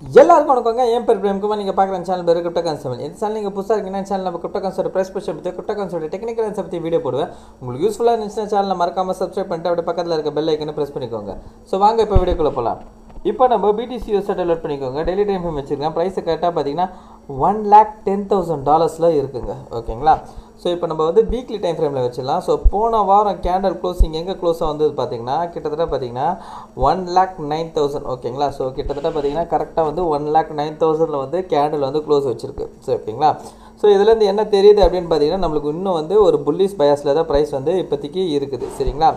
எல்லாருக்கும் வணக்கங்க. என் பேர் பிரேம்குமார். நீங்கள் பார்க்குற சேனல் பேர் கிரிப்டோ கான்செப்ட். இந்த சேனல் நீங்கள் புதுசாக இருக்கீங்கன்னா சேனல் நம்ம கிரிப்டோ கான்செப்ட் ப்ரைஸ் பற்றி கிரிப்டோ கான்செப்ட் டெக்னிக்கல் ஆன்சர் பற்றி வீடியோ போடுவேன். உங்களுக்கு யூஸ்ஃபுல்லாக இருந்துச்சுன்னா சேனலை மறக்காமல் சப்ஸ்கிரைப் பண்ணிட்டு அப்படியே பக்கத்தில் இருக்க பெல் ஐக்கனை ப்ரெஸ் பண்ணிக்கோங்க. ஸோ வாங்க இப்போ வீடியோக்குள்ளே போகலாம். இப்போ நம்ம BTC யூஎஸ்ஐ டவுன்லோட் பண்ணிக்கோங்க. டெய்லி டைம் ஃப்ரேம் வச்சுருக்கேன். ப்ரைஸு கரெக்டாக பார்த்தீங்கன்னா $1,10,000 இருக்குங்க. ஓகேங்களா? ஸோ இப்போ நம்ம வந்து வீக்லி டைம் ஃப்ரேமில் வச்சிடலாம். ஸோ போன வாரம் கேண்டல் க்ளோசிங் எங்கே க்ளோஸாக வந்தது பார்த்தீங்கன்னா கிட்டத்தட்ட பார்த்தீங்கன்னா 1,09,000. ஓகேங்களா? ஸோ கிட்டத்தட்ட பார்த்தீங்கன்னா கரெக்டாக வந்து 1,09,000 வந்து கேண்டல் வந்து க்ளோஸ் வச்சிருக்கு. ஸோ ஓகேங்களா? ஸோ இதுலேருந்து என்ன தெரியுது அப்படின்னு பார்த்தீங்கன்னா நம்மளுக்கு இன்னும் வந்து ஒரு புல்லிஷ் பயாஸில் தான் ப்ரைஸ் வந்து இப்போதைக்கு இருக்குது. சரிங்களா?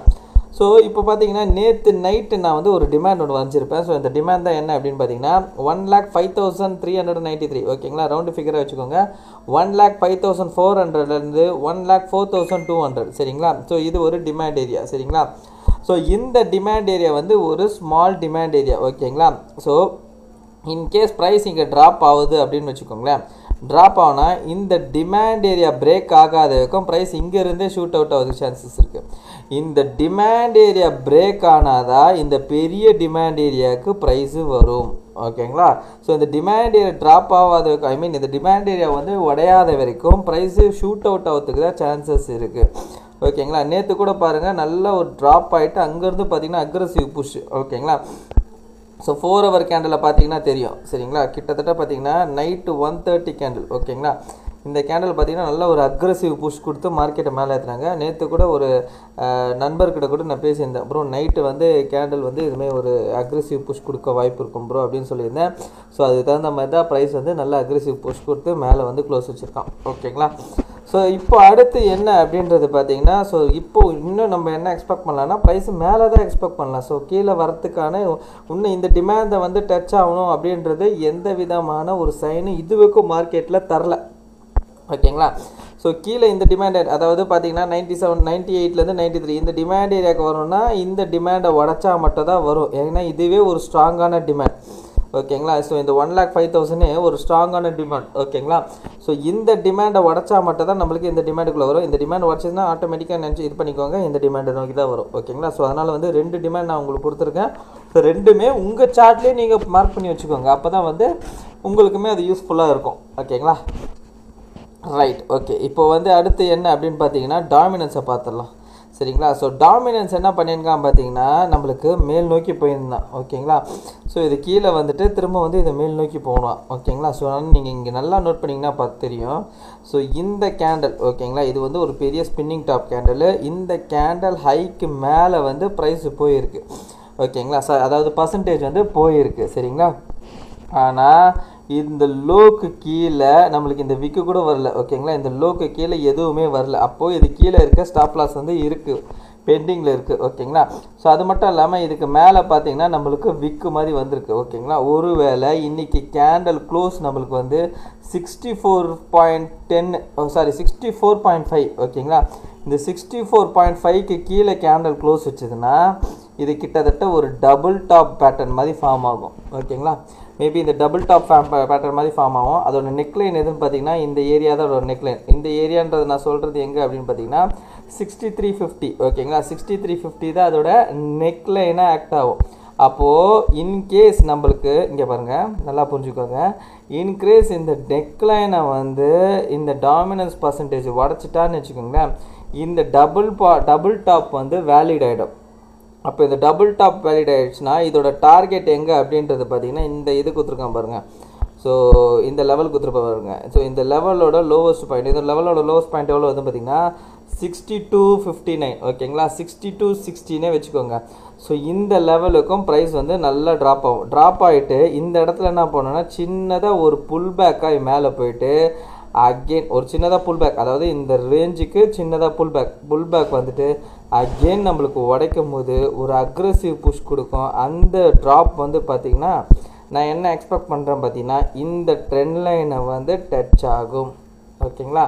ஸோ இப்போ பார்த்தீங்கன்னா நேற்று நைட்டு நான் வந்து ஒரு டிமாண்ட் ஒன்று வரைஞ்சிருப்பேன். ஸோ இந்த டிமாண்ட் தான் என்ன அப்படின்னு பார்த்தீங்கன்னா 1,05,393. ஓகேங்களா? ரவுண்டு ஃபிகராக வச்சுக்கோங்க. 1,05,400லேருந்து 1,04,200. சரிங்களா? ஸோ இது ஒரு டிமாண்ட் ஏரியா. சரிங்களா? ஸோ இந்த டிமாண்ட் ஏரியா வந்து ஒரு ஸ்மால் டிமாண்ட் ஏரியா. ஓகேங்களா? ஸோ இன்கேஸ் ப்ரைஸ் இங்கே ட்ராப் ஆகுது அப்படின்னு வச்சுக்கோங்களேன். ட்ராப் ஆனால் இந்த டிமாண்ட் ஏரியா பிரேக் ஆகாத வரைக்கும் ப்ரைஸ் இங்கேருந்தே ஷூட் அவுட் ஆகுது சான்சஸ் இருக்குது. இந்த டிமாண்ட் ஏரியா பிரேக் ஆனாதான் இந்த பெரிய டிமாண்ட் ஏரியாவுக்கு ப்ரைஸு வரும். ஓகேங்களா? ஸோ இந்த டிமாண்ட் ஏரியா ட்ராப் ஆகாத வரைக்கும் இந்த டிமாண்ட் ஏரியா வந்து உடையாத வரைக்கும் ப்ரைஸு ஷூட் அவுட் ஆகிறதுக்கு தான் சான்சஸ் இருக்குது. ஓகேங்களா? நேற்று கூட பாருங்கள் நல்ல ஒரு ட்ராப் ஆகிட்டு அங்கேருந்து பார்த்தீங்கன்னா அக்ரெசிவ் புஷ். ஓகேங்களா? ஸோ 4 hour கேண்டில் பார்த்தீங்கன்னா தெரியும். சரிங்களா? கிட்டத்தட்ட பார்த்தீங்கன்னா நைட்டு 1:30 கேண்டில். ஓகேங்களா? இந்த கேண்டில் பார்த்தீங்கன்னா நல்ல ஒரு அக்ரெசிவ் புஷ் கொடுத்து மார்க்கெட்டை மேலே ஏற்றுறாங்க. நேற்று கூட ஒரு நண்பர்கிட்ட கூட நான் பேசியிருந்தேன். அப்புறம் நைட்டு வந்து கேண்டில் வந்து இதுமாதிரி ஒரு அக்ரெசிவ் புஷ் கொடுக்க வாய்ப்பு இருக்கும் ப்ரோ அப்படின்னு சொல்லியிருந்தேன். ஸோ அதுக்கு தகுந்த மாதிரி தான் ப்ரைஸ் வந்து நல்ல அக்ரெசிவ் புஷ் கொடுத்து மேலே வந்து க்ளோஸ் வச்சுருக்கான். ஓகேங்களா? ஸோ இப்போ அடுத்து என்ன அப்படின்றது பார்த்தீங்கன்னா ஸோ இப்போது இன்னும் நம்ம என்ன எக்ஸ்பெக்ட் பண்ணலாம்னா ப்ரைஸ் மேலே தான் எக்ஸ்பெக்ட் பண்ணலாம். ஸோ கீழே வரத்துக்கான இன்னும் இந்த டிமாண்டை வந்து டச் ஆகணும் அப்படின்றது எந்த விதமான ஒரு சைனும் இதுவரைக்கும் மார்க்கெட்டில் தரல. ஓகேங்களா? ஸோ கீழே இந்த டிமாண்ட் அதாவது பார்த்தீங்கன்னா 97, 98லேருந்து 93 இந்த டிமாண்ட் ஏரியாவுக்கு வரணும்னா இந்த டிமாண்டை உடச்சா மட்டும் தான் வரும். ஏன்னா இதுவே ஒரு ஸ்ட்ராங்கான டிமாண்ட். ஓகேங்களா? ஸோ இந்த 1,05,000 ஒரு ஸ்ட்ராங்கான டிமாண்ட். ஓகேங்களா? ஸோ இந்த டிமாண்டை உடச்சா மட்டும் தான் நம்மளுக்கு இந்த டிமாண்டுக்குள்ளே வரும். இந்த டிமாண்ட் உடச்சதுன்னா ஆட்டோமேட்டிக்காக நினச்சி இது பண்ணிக்கோங்க, இந்த டிமாண்டை நோக்கி தான் வரும். ஓகேங்களா? ஸோ அதனால் வந்து 2 டிமாண்ட் நான் உங்களுக்கு கொடுத்துருக்கேன். ஸோ ரெண்டுமே உங்கள் சார்ட்லேயே நீங்கள் மார்க் பண்ணி வச்சுக்கோங்க. அப்போ தான் வந்து உங்களுக்குமே அது யூஸ்ஃபுல்லாக இருக்கும். ஓகேங்களா? ரைட். ஓகே. இப்போ வந்து அடுத்து என்ன அப்படின்னு பார்த்தீங்கன்னா டாமினன்ஸை பார்த்துடலாம். சரிங்களா? ஸோ டாமினன்ஸ் என்ன பண்ணியிருக்கான் பார்த்தீங்கன்னா நம்மளுக்கு மேல் நோக்கி போயிருந்தான். ஓகேங்களா? ஸோ இது கீழே வந்துட்டு திரும்ப வந்து இதை மேல் நோக்கி போகணும். ஓகேங்களா? ஸோ நீங்கள் இங்கே நல்லா நோட் பண்ணிங்கன்னா பார்த்து தெரியும். ஸோ இந்த கேண்டல் ஓகேங்களா இது வந்து ஒரு பெரிய ஸ்பின்னிங் டாப் கேண்டல். இந்த கேண்டல் ஹைக்கு மேலே வந்து ப்ரைஸ் போயிருக்கு. ஓகேங்களா? அதாவது பர்சன்டேஜ் வந்து போயிருக்கு. சரிங்களா? ஆனால் இந்த லோக்கு கீழே நம்மளுக்கு இந்த விக்கு கூட வரல. ஓகேங்களா? இந்த லோக்கு கீழே எதுவுமே வரல. அப்போது இது கீழே இருக்க ஸ்டாப் லாஸ் வந்து இருக்குது, பெண்டிங்கில் இருக்குது. ஓகேங்களா? ஸோ அது மட்டும் இல்லாமல் இதுக்கு மேலே பார்த்தீங்கன்னா நம்மளுக்கு விக்கு மாதிரி வந்திருக்கு. ஓகேங்களா? ஒருவேளை இன்றைக்கி கேண்டல் க்ளோஸ் நம்மளுக்கு வந்து 64.5. ஓகேங்களா? இந்த 64.5க்கு கீழே கேண்டல் க்ளோஸ் வச்சதுன்னா இது கிட்டத்தட்ட ஒரு டபுள் டாப் பேட்டர்ன் மாதிரி ஃபார்ம் ஆகும். ஓகேங்களா? மேபி இந்த டபுள் டாப் பேட்டர்ன் மாதிரி ஃபார்ம் ஆகும். அதோட நெக்லைன் எதுன்னு பார்த்தீங்கன்னா இந்த ஏரியா தான் அதோட நெக்லைன். இந்த ஏரியான்றது நான் சொல்கிறது எங்கே அப்படின்னு பார்த்தீங்கன்னா 6350. ஓகேங்களா? 6350 தான் அதோட நெக்லைனாக ஆக்ட் ஆகும். அப்போது இன்கேஸ் நம்மளுக்கு இங்கே பாருங்கள் நல்லா புரிஞ்சுக்கோங்க. இன்கேஸ் இந்த நெக்லைனை வந்து இந்த டாமினன்ஸ் பர்சன்டேஜ் உடச்சிட்டான்னு வச்சுக்கோங்களேன், இந்த டபுள் டாப் வந்து வேலிட் ஆகிடும். அப்போ இந்த டபுள் டாப் வேலிட் ஆகிடுச்சுன்னா இதோட டார்கெட் எங்கே அப்படின்றது பார்த்தீங்கன்னா இந்த இது கொடுத்துருக்கான் பாருங்கள். ஸோ இந்த லெவல் கொடுத்துருப்ப பாருங்க. ஸோ இந்த லெவலோட லோவஸ்ட் பாயிண்ட், இந்த லெவலோட லோவஸ்ட் பாயிண்ட் எவ்வளோ வந்து பார்த்தீங்கன்னா 6259. ஓகேங்களா? 6260 வச்சுக்கோங்க. ஸோ இந்த லெவலுக்கும் ப்ரைஸ் வந்து நல்லா ட்ராப் ஆகும். ட்ராப் ஆகிட்டு இந்த இடத்துல என்ன பண்ணணும்னா சின்னதாக ஒரு புல் பேக்காக மேலே போயிட்டு அகெயின் ஒரு சின்னதாக புல் பேக், அதாவது இந்த ரேஞ்சுக்கு சின்னதாக புல் பேக் வந்துட்டு அகெயின் நம்மளுக்கு உடைக்கும் போது ஒரு அக்ரெசிவ் புஷ் கொடுக்கும். அந்த ட்ராப் வந்து பார்த்திங்கன்னா நான் என்ன எக்ஸ்பெக்ட் பண்ணுறேன் பார்த்தீங்கன்னா இந்த ட்ரெண்ட் லைனை வந்து டச் ஆகும். ஓகேங்களா?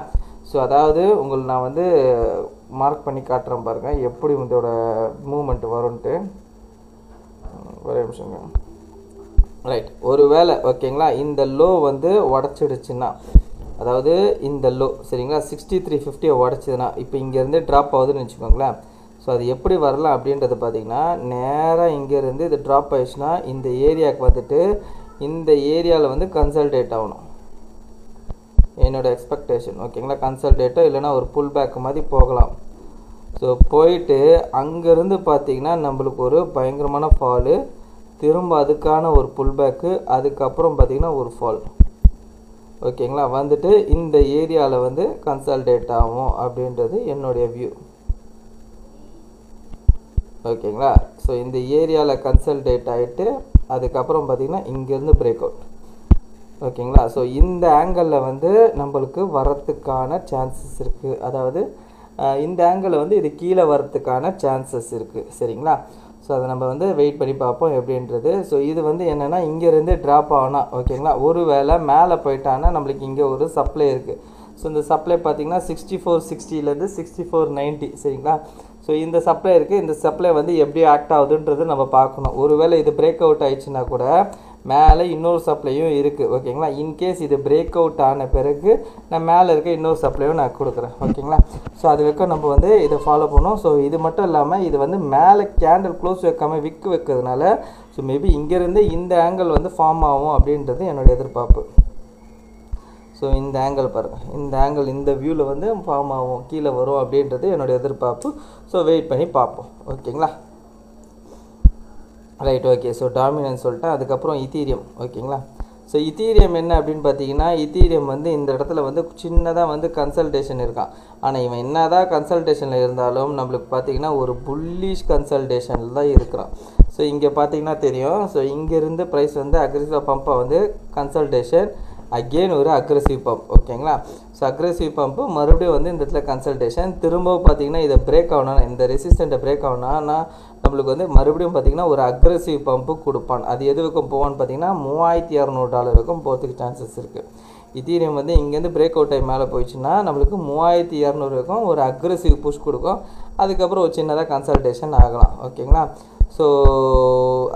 ஸோ அதாவது உங்களுக்கு நான் வந்து மார்க் பண்ணி காட்டுறேன் பாருங்கள் எப்படி இதோட மூமெண்ட் வரும்ன்ட்டு. ஒரே நிமிஷங்க. ரைட். ஒரு வேளை ஓகேங்களா இந்த லோ வந்து உடச்சிடுச்சுன்னா, அதாவது இந்த லோ சரிங்களா 6350 உடச்சிதுன்னா இப்போ இங்கேருந்து ட்ராப் ஆகுதுன்னு வச்சுக்கோங்களேன். ஸோ அது எப்படி வரலாம் அப்படின்றது பார்த்திங்கன்னா நேராக இங்கேருந்து இது ட்ராப் ஆயிடுச்சுன்னா இந்த ஏரியாவுக்கு வந்துட்டு இந்த ஏரியாவில் வந்து கன்சல்டேட் ஆகணும் என்னோட எக்ஸ்பெக்டேஷன். ஓகேங்களா, கன்சல்டேட்டோ இல்லைனா ஒரு புல் பேக் மாதிரி போகலாம். ஸோ போயிட்டு அங்கேருந்து பார்த்தீங்கன்னா நம்மளுக்கு ஒரு பயங்கரமான ஃபாலு, திரும்ப அதுக்கான ஒரு புல் பேக்கு, அதுக்கப்புறம் பார்த்தீங்கன்னா ஒரு ஃபால். ஓகேங்களா, வந்துட்டு இந்த ஏரியாவில் வந்து கன்சல்டேட் ஆகும் அப்படின்றது என்னுடைய வியூ. ஓகேங்களா, ஸோ இந்த ஏரியாவில் கன்சல்டேட் ஆகிட்டு அதுக்கப்புறம் பார்த்தீங்கன்னா இங்கேருந்து பிரேக் அவுட். ஓகேங்களா, ஸோ இந்த ஆங்கிளில் வந்து நம்மளுக்கு வரத்துக்கான சான்சஸ் இருக்குது. அதாவது இந்த ஆங்கிளில் வந்து இது கீழே வரத்துக்கான சான்சஸ் இருக்குது. சரிங்களா, ஸோ அதை நம்ம வந்து வெயிட் பண்ணி பார்ப்போம் எப்படின்றது. ஸோ இது வந்து என்னென்னா இங்கேருந்து ட்ராப் ஆகணும். ஓகேங்களா, ஒரு வேளை மேலே போயிட்டான்னா நம்மளுக்கு இங்கே ஒரு சப்ளை இருக்குது. ஸோ இந்த சப்ளை பார்த்திங்கன்னா 6460 6490. சரிங்களா, ஸோ இந்த சப்ளை இருக்குது. இந்த சப்ளை வந்து எப்படி ஆக்ட் ஆகுதுன்றது நம்ம பார்க்கணும். ஒருவேளை இது பிரேக் அவுட் ஆயிடுச்சுன்னா கூட மேலே இன்னொரு சப்ளையும் இருக்குது. ஓகேங்களா, இன்கேஸ் இது பிரேக் அவுட் ஆன பிறகு நான் மேலே இருக்க இன்னொரு சப்ளையும் நான் கொடுக்குறேன். ஓகேங்களா, ஸோ அது வரைக்கும் நம்ம வந்து இதை ஃபாலோ பண்ணோம். ஸோ இது மட்டும் இல்லாமல் இது வந்து மேலே கேண்டில் க்ளோஸ் வைக்காமல் விக்கு வைக்கிறதுனால ஸோ மேபி இங்கேருந்து இந்த ஆங்கிள் வந்து ஃபார்ம் ஆகும் அப்படின்றது என்னோடய எதிர்பார்ப்பு. ஸோ இந்த ஆங்கிள் பாருங்கள், இந்த ஆங்கிள் இந்த வியூவில் வந்து ஃபார்ம் ஆகும், கீழே வரும் அப்படின்றது என்னோடய எதிர்பார்ப்பு. ஸோ வெயிட் பண்ணி பார்ப்போம். ஓகேங்களா, ரைட். ஓகே, ஸோ டாமினன்ஸ் சொல்லிட்டேன். அதுக்கப்புறம் இத்தீரியம். ஓகேங்களா, ஸோ இத்தீரியம் என்ன அப்படின்னு பார்த்தீங்கன்னா இத்தீரியம் வந்து இந்த இடத்துல வந்து சின்னதாக வந்து கன்சல்டேஷன் இருக்கான். ஆனால் இவன் என்ன தான் கன்சல்டேஷனில் இருந்தாலும் நம்மளுக்கு பார்த்தீங்கன்னா ஒரு புல்லிஷ் கன்சல்டேஷனில் தான் இருக்கிறான். ஸோ இங்கே பார்த்தீங்கன்னா தெரியும். ஸோ இங்கேருந்து ப்ரைஸ் வந்து அக்ரெசிவ் பம்பாக வந்து கன்சல்டேஷன், அகெயின் ஒரு அக்ரெசிவ் பம்ப். ஓகேங்களா, ஸோ அக்ரெசிவ் பம்ப்பு மறுபடியும் வந்து இந்த இடத்துல கன்சல்டேஷன், திரும்பவும் பார்த்தீங்கன்னா இதை பிரேக் ஆகணும்னா இந்த ரெசிஸ்டண்ட்டை பிரேக் ஆகணும்னா நம்மளுக்கு வந்து மறுபடியும் பார்த்திங்கன்னா ஒரு அக்ரெசிவ் பம்ப்பு கொடுப்பான். அது எது வரைக்கும் போவான்னு பார்த்தீங்கன்னா $3200 வரைக்கும் போகிறதுக்கு சான்சஸ் இருக்குது. இத்தீரியம் வந்து இங்கேருந்து பிரேக் அவுட் ஆகி மேலே போயிடுச்சுன்னா நம்மளுக்கு 3200 வரைக்கும் ஒரு அக்ரெசிவ் புஷ் கொடுக்கும். அதுக்கப்புறம் ஒரு சின்னதாக கன்சல்டேஷன் ஆகலாம். ஓகேங்களா, ஸோ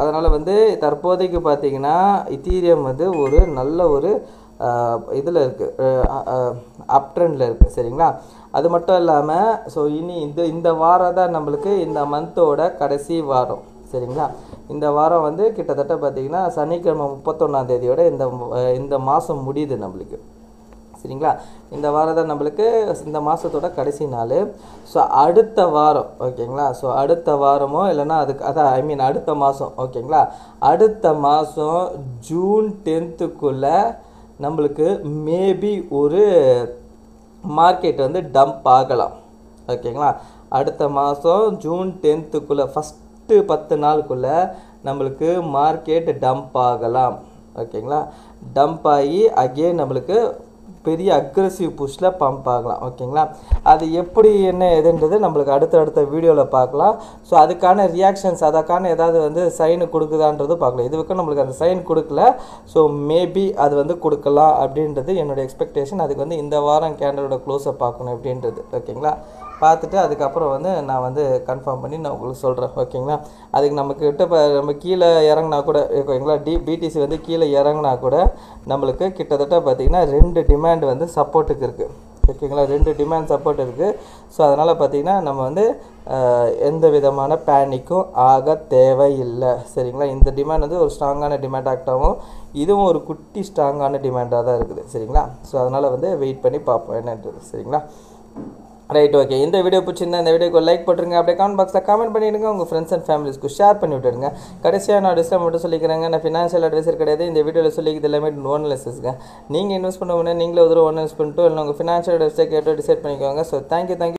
அதனால் வந்து தற்போதைக்கு பார்த்திங்கன்னா இத்தீரியம் வந்து ஒரு நல்ல ஒரு இதில் இருக்குது, அப் ட்ரெண்டில் இருக்குது. சரிங்களா, அது மட்டும் இல்லாமல் ஸோ இனி இந்த வாரம் தான் நம்மளுக்கு இந்த மந்தோட கடைசி வாரம். சரிங்களா, இந்த வாரம் வந்து கிட்டத்தட்ட பார்த்திங்கன்னா சனிக்கிழமை 31ஆம் இந்த மாதம் முடியுது நம்மளுக்கு. சரிங்களா, இந்த வாரம் தான் நம்மளுக்கு இந்த மாதத்தோட கடைசி நாள். ஸோ அடுத்த வாரம் ஓகேங்களா, ஸோ அடுத்த வாரமோ இல்லைன்னா அதான் அடுத்த மாதம். ஓகேங்களா, அடுத்த மாதம் ஜூன் 10க்குள்ளே நம்மளுக்கு மேபி ஒரு மார்க்கெட் வந்து டம்ப் ஆகலாம். ஓகேங்களா, அடுத்த மாதம் ஜூன் 10க்குள்ளே ஃபஸ்ட்டு 10 நாளுக்குள்ளே நம்மளுக்கு மார்க்கெட் டம்ப் ஆகலாம். ஓகேங்களா, டம்ப் ஆகி அகெயின் நம்மளுக்கு பெரிய அக்ரெசிவ் புஷ்ல பம்ப் ஆகலாம். ஓகேங்களா, அது எப்படி என்ன எதுன்றது நம்மளுக்கு அடுத்த வீடியோவில் பார்க்கலாம். ஸோ அதுக்கான ரியாக்ஷன்ஸ் அதுக்கான ஏதாவது வந்து சைனு கொடுக்குதான்றது பார்க்கலாம். இது வரைக்கும் நம்மளுக்கு அந்த சைன் கொடுக்கல. ஸோ மேபி அது வந்து கொடுக்கலாம் அப்படின்றது என்னோடய எக்ஸ்பெக்டேஷன். அதுக்கு வந்து இந்த வாரம் கேண்டலோட க்ளோஸை பார்க்கணும் அப்படின்றது. ஓகேங்களா, பார்த்துட்டு அதுக்கப்புறம் வந்து நான் வந்து கன்ஃபார்ம் பண்ணி நான் உங்களுக்கு சொல்கிறேன். ஓகேங்களா, அதுக்கு நம்மக்கிட்ட இப்போ நம்ம கீழே இறங்கினா கூட ஓகேங்களா, பிடிசி வந்து கீழே இறங்கினா கூட நம்மளுக்கு கிட்டத்தட்ட பார்த்திங்கன்னா 2 டிமாண்ட் வந்து சப்போர்ட்டுக்கு இருக்குது. ஓகேங்களா, 2 டிமாண்ட் சப்போர்ட் இருக்குது. ஸோ அதனால் பார்த்திங்கன்னா நம்ம வந்து எந்த விதமான பேனிக்கும் ஆக தேவையில்லை. சரிங்களா, இந்த டிமாண்ட் வந்து ஒரு ஸ்ட்ராங்கான டிமாண்ட் ஆக்ட் ஆகும். இதுவும் ஒரு குட்டி ஸ்ட்ராங்கான டிமாண்டாக தான் இருக்குது. சரிங்களா, ஸோ அதனால் வந்து வெயிட் பண்ணி பார்ப்போம் என்னன்றது. சரிங்களா, ரைட். ஓகே, இந்த வீடியோ பிடிச்சிருந்தா இந்த வீடியோக்கு லைக் போட்டுருங்க. அப்படியே கமெண்ட் பாக்ஸில் கமெண்ட் பண்ணிவிடுங்க. உங்கள் ஃப்ரெண்ட்ஸ் அண்ட் ஃபேமிலிஸ்க்கு ஷேர் பண்ணி விட்டுடுங்க. கடைசியாக நான் டிஸ்கிளைமர் மட்டும் சொல்லிக்கிறேங்க, நான் ஃபினான்ஷியல் அட்வைசர் கிடையாது. இந்த வீடியோவில் சொல்லிக்கிறது எல்லாமே ஓன் அனாலிசிஸ்ங்க. நீங்கள் இன்வெஸ்ட் பண்ண உடனே நீங்களே ஒரு ஓன் இன்வெஸ்ட் பண்ணிட்டு இல்லை உங்கள் ஃபினான்ஷியல் அட்வைஸை கேட்டு டிசைட் பண்ணிக்கோங்க. So thank you.